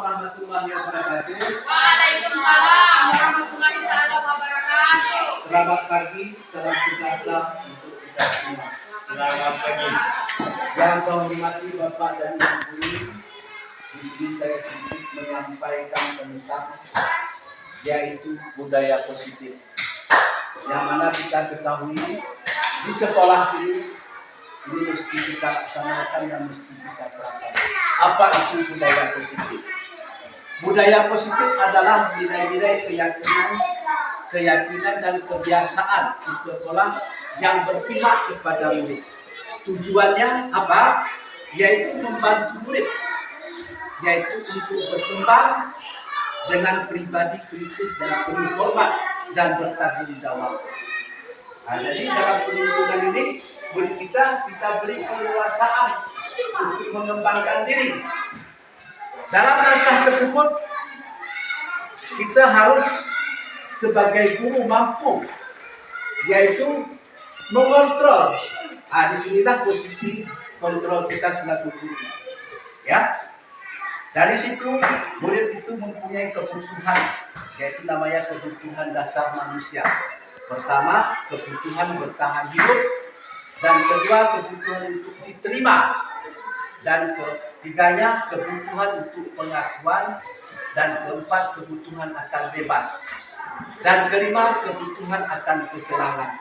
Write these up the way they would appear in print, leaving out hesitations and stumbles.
warahmatullahi wabarakatuh. Waalaikumsalam warahmatullahi wabarakatuh. Selamat pagi, salam sejahtera untuk kita semua. Selamat pagi. Yang saya hormati Bapak dan Ibu, di sini saya sedikit menyampaikan tentang yaitu budaya positif. Yang mana kita ketahui di sekolah ini mesti kita laksanakan dan mesti kita terapkan. Apa itu budaya positif? Budaya positif adalah nilai-nilai keyakinan dan kebiasaan di sekolah yang berpihak kepada murid. Tujuannya apa? Yaitu membantu murid, yaitu untuk berkembang dengan pribadi kritis dan penuh hormat dan bertanggung jawab. Nah, jadi dalam penuntunan ini murid kita beri keleluasaan untuk mengembangkan diri. Dalam langkah tersebut kita harus sebagai guru mampu yaitu mengontrol. Nah, disinilah posisi kontrol kita selaku guru. Ya, dari situ murid itu mempunyai kebutuhan, yaitu namanya kebutuhan dasar manusia. Pertama, kebutuhan bertahan hidup, dan kedua, kebutuhan untuk diterima, dan ketiganya, kebutuhan untuk pengakuan, dan keempat, kebutuhan akan bebas, dan kelima, kebutuhan akan kesenangan.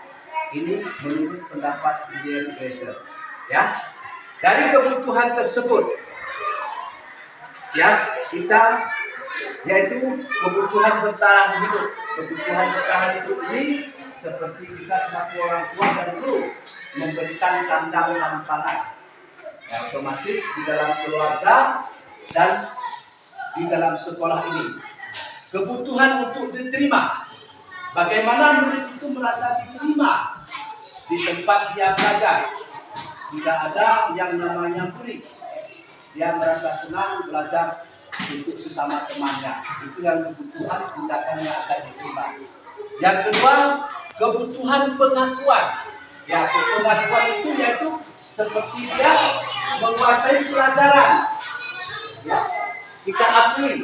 Ini menurut pendapat William Fraser. Ya, dari kebutuhan tersebut, ya kita yaitu kebutuhan bertahan hidup. Kebutuhan bertahan hidup ini seperti kita sebagai orang tua dan guru memberikan sandang dan pangan. Ya, otomatis di dalam keluarga dan di dalam sekolah ini. Kebutuhan untuk diterima. Bagaimana murid itu merasa diterima di tempat dia belajar. Tidak ada yang namanya bully. Dia merasa senang belajar untuk sesama temannya. Itu yang kebutuhan tindakannya akan diterima. Yang kedua, kebutuhan pengakuan. Ya, pengakuan itu yaitu seperti dia menguasai pelajaran. Ya, kita akui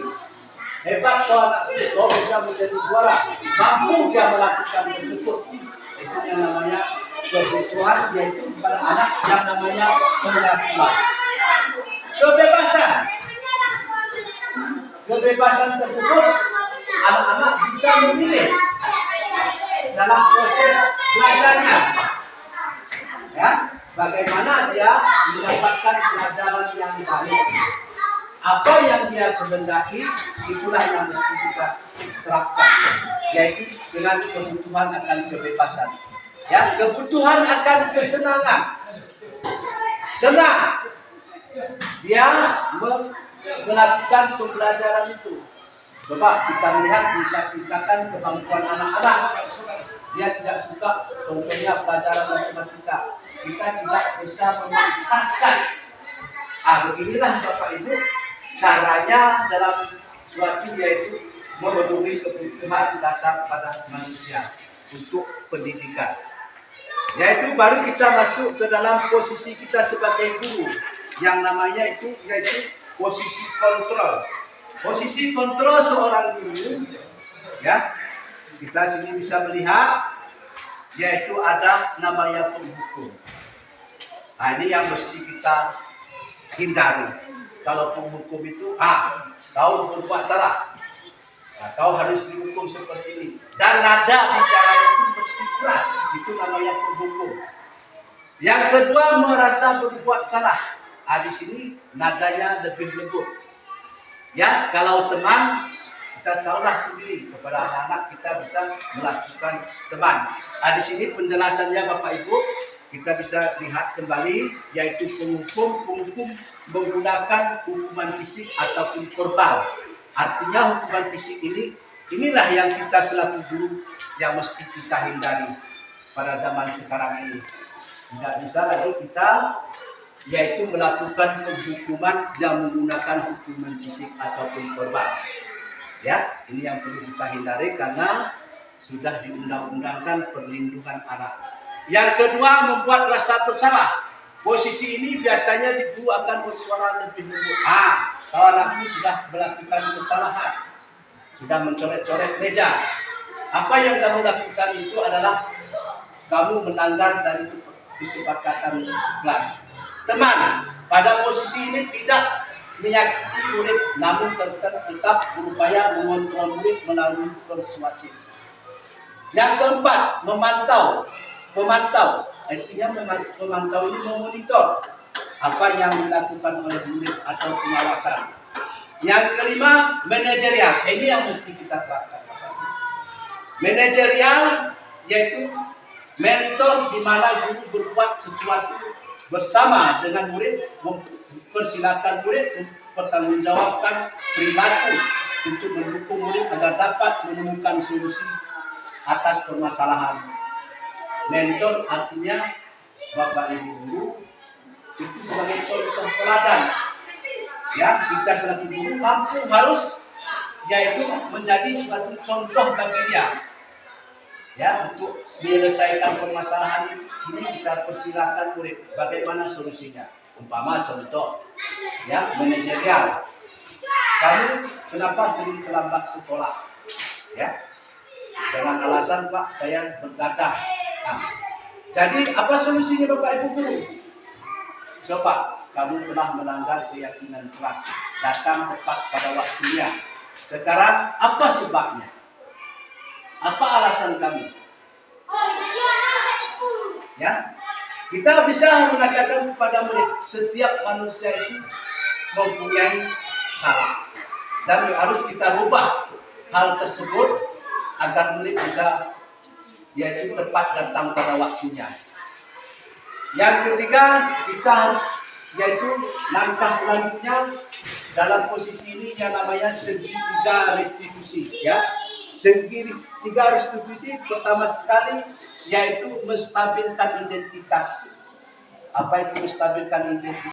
hebat kalau anak itu bisa menjadi juara, mampu dia melakukan tersebut. Itu yang namanya kebutuhan, yaitu pada anak yang namanya pengakuan. Kebebasan tersebut anak-anak bisa memilih dalam proses belajarnya, ya, bagaimana dia mendapatkan pelajaran yang baik. Apa yang dia kehendaki, itulah yang mesti kita terapkan, yaitu dengan kebutuhan akan kebebasan, ya, kebutuhan akan kesenangan. Senang dia melakukan pembelajaran itu. Coba kita lihat tingkatan kemampuan anak-anak. Dia tidak suka contohnya pelajaran matematika. Kita tidak bisa memaksakan. Beginilah Bapak Ibu caranya dalam suatu yaitu memenuhi kebutuhan dasar pada manusia untuk pendidikan. Yaitu baru kita masuk ke dalam posisi kita sebagai guru yang namanya itu yaitu posisi kontrol. Posisi kontrol seorang guru, ya, kita sini bisa melihat yaitu ada namanya penghukum. Nah, ini yang mesti kita hindari. Kalau penghukum itu, kau berbuat salah, nah, kau harus dihukum seperti ini. Dan nada bicara itu mesti keras, itu namanya penghukum. Yang kedua, merasa berbuat salah. Di sini nadanya lebih lembut. Ya, kalau teman kita tahulah sendiri kepada anak-anak kita bisa melakukan teman. Di sini penjelasannya Bapak Ibu kita bisa lihat kembali yaitu penghukum menggunakan hukuman fisik ataupun verbal. Artinya hukuman fisik inilah yang kita selaku guru yang mesti kita hindari pada zaman sekarang ini. Tidak bisa lagi kita yaitu melakukan penghukuman yang menggunakan hukuman fisik ataupun verbal. Ya, ini yang perlu kita hindari karena sudah diundang-undangkan perlindungan anak. Yang kedua, membuat rasa bersalah. Posisi ini biasanya di guru akan bersuara lebih lembut. kalau anakmu sudah melakukan kesalahan, sudah mencoret-coret meja, apa yang kamu lakukan itu adalah kamu melanggar dari kesepakatan kelas. Teman, pada posisi ini tidak menyakiti murid, namun tetap berupaya mengontrol murid melalui persuasif. Yang keempat, memantau. Artinya memantau ini memonitor apa yang dilakukan oleh murid atau pengawasan. Yang kelima, manajerial. Ini yang mesti kita terapkan. Manajerial yaitu mentor di mana guru berbuat sesuatu bersama dengan murid, mempersilakan murid mempertanggungjawabkan perilaku untuk mendukung murid agar dapat menemukan solusi atas permasalahan. Mentor artinya Bapak Ibu guru itu sebagai contoh teladan. Ya, kita selaku guru mampu harus yaitu menjadi suatu contoh bagi dia. Ya, untuk menyelesaikan permasalahan ini kita persilakan murid bagaimana solusinya. Umpama contoh, ya, manajerial. Kamu kenapa sering terlambat sekolah? Ya, dengan alasan Pak saya bergadah. Nah, jadi apa solusinya Bapak Ibu guru? Coba, kamu telah melanggar keyakinan kelas, datang tepat pada waktunya. Sekarang apa sebabnya? Apa alasan kami? Ya, kita bisa mengatakan kepada murid, setiap manusia itu mempunyai salah dan harus kita rubah hal tersebut agar murid bisa yaitu tepat datang pada waktunya. Yang ketiga, kita harus yaitu langkah selanjutnya dalam posisi ini yang namanya segitiga restitusi, ya. Segitiga restitusi pertama sekali yaitu menstabilkan identitas. Apa itu menstabilkan identitas?